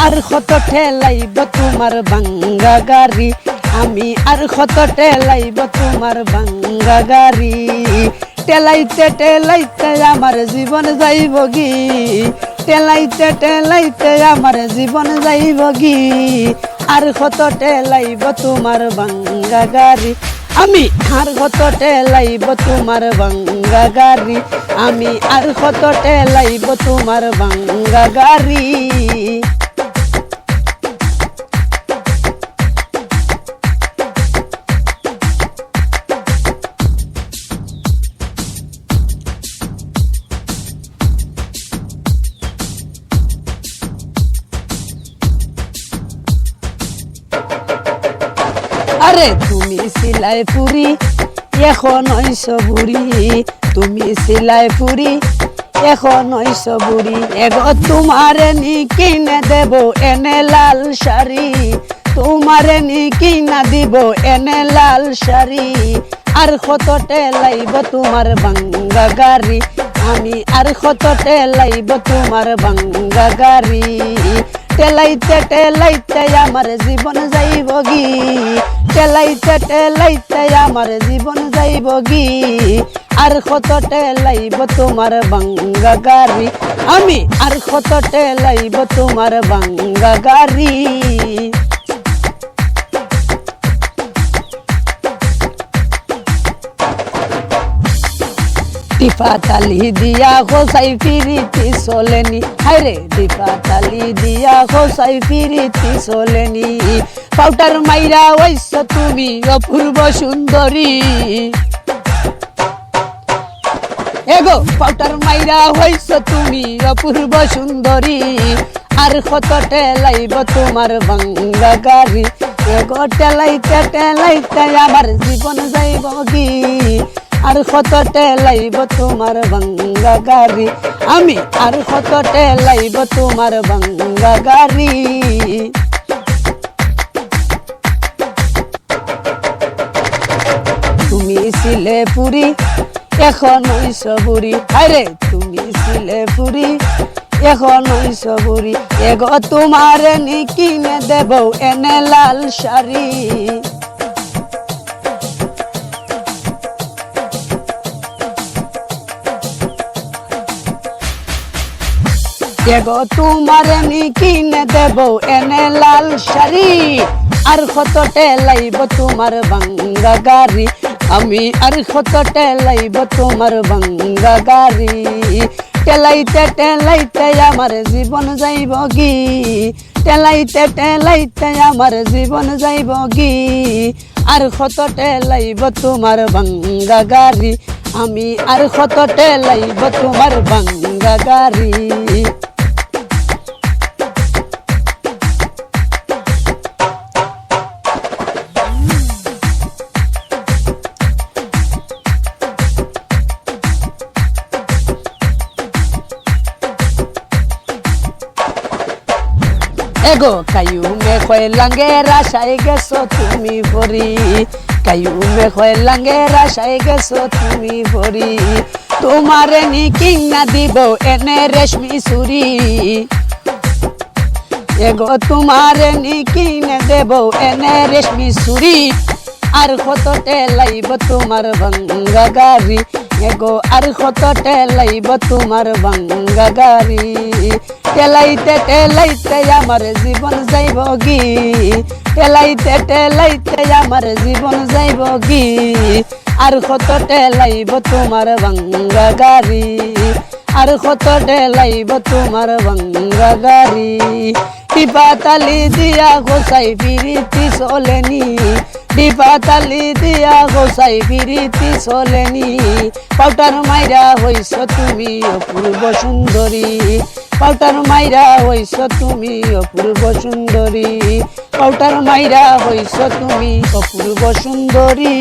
আর কত ঠেলাইব তোমার ভাঙ্গা গাড়ি, আমি আর কত ঠেলাইব তোমার ভাঙ্গা গাড়ি। ঠেলাইতে ঠেলাইতে আমার জীবন যাইব গি, ঠেলাইতে ঠেলাইতে আমার জীবন যাইব গি। আর কত ঠেলাইব তোমার ভাঙ্গা গাড়ি, আমি আর কত ঠেলাইব তোমার ভাঙ্গা গাড়ি, আমি আর কত ঠেলাইব তোমার ভাঙ্গা গাড়ি। আরে তুমি সিলাই পুরি এখন হইছ বুড়ি, তুমি সিলাই পুরি এখন হইছ বুড়ি। এগো তোমারে নি কিনে দেব এনে লাল শাড়ি, তোমারে নি কিনা দিব এনে লাল শাড়ি। আর কত ঠেলাইব তোমার ভাঙ্গা গাড়ি, আমি আর কত ঠেলাইব তোমার ভাঙ্গা গাড়ি। ঠেলাইতে ঠেলাইতে আমার জীবন যাইব গি, ঠেলাইতে ঠেলাইতে আমার জীবন যাইব গি। আর কত ঠেলাইব তোমার ভাঙ্গা গাড়ি, আমি আর কত ঠেলাইব তোমার ভাঙ্গা গাড়ি। দীপা তালি দিয়া খোসাই ফিরিতি চলেনি, হায়রে দীপা তালি দিয়া খোসাই ফিরিতি চলেনি। পাউটার মাইরা হইছ তুমি অপূর্ব সুন্দরী, এগো পাউটার মাইরা হইছ তুমি অপূর্ব সুন্দরী। আর কত ঠেলাইব তোমার ভাঙ্গা গাড়ি, এগো ঠেলাইতে ঠেলাইতে আমার জীবন যাইব গি। আর কত ঠেলাইব তোমার ভাঙ্গা গাড়ি, আমি আর কত ঠেলাইব তোমার ভাঙ্গা গাড়ি। তুমি ছিলে পুরি এখন হইছ বুড়ি, আরে তুমি ছিলে পুরি এখন হইছ বুড়ি। এগো তোমারে নি কিনে দেব এনে লাল শাড়ি, এগো তোমারে নি কিনে দেব এনে লাল শাড়ি। আর কত ঠেলাইব তোমার ভাঙ্গা গাড়ি, আমি আর কত ঠেলাইব তোমার ভাঙ্গা গাড়ি। ঠেলাইতে ঠেলাইতে আমার জীবন যাইব গি, ঠেলাইতে ঠেলাইতে আমার জীবন যাইব গি। আর কত ঠেলাইব তোমার ভাঙ্গা গাড়ি, আমি আর কত ঠেলাইব তোমার ভাঙ্গা গাড়ি। এগো কায়ুমে কয় লাঙ্গের আশায় গেছো তুমি ভরি, কায়ুমে কয় লাঙ্গের আশায় গেছো তুমি ভরি। তোমারে নি কিনা দিব এনে রেশমি চুরি, এগো তোমারে নি কিনে দেব এনে রেশমি চুরি। আর কত ঠেলাইব তোমার ভাঙ্গা গাড়ি, এগো আর কত ঠেলাইব তোমার ভাঙ্গা গাড়ি। ঠেলাইতে ঠেলাইতে আমার জীবন যাইব গি, ঠেলাইতে ঠেলাইতে আমার জীবন যাইব গি। আর কত ঠেলাইব তোমার ভাঙ্গা গাড়ি, আর কত ঠেলাইব তোমার ভাঙ্গা গাড়ি। দীপা তালি দিয়া গোসাই ফিরিতি চলেনি, দীপা তালি দিয়া গোসাই ফিরিতি চলেনি। পাউটার মাইরা হইছ তুমি অপূর্ব সুন্দরী, পাউটার মাইরা হইছ তুমি অপূর্ব সুন্দরী, পাউটার মাইরা হইছ তুমি অপূর্ব সুন্দরী।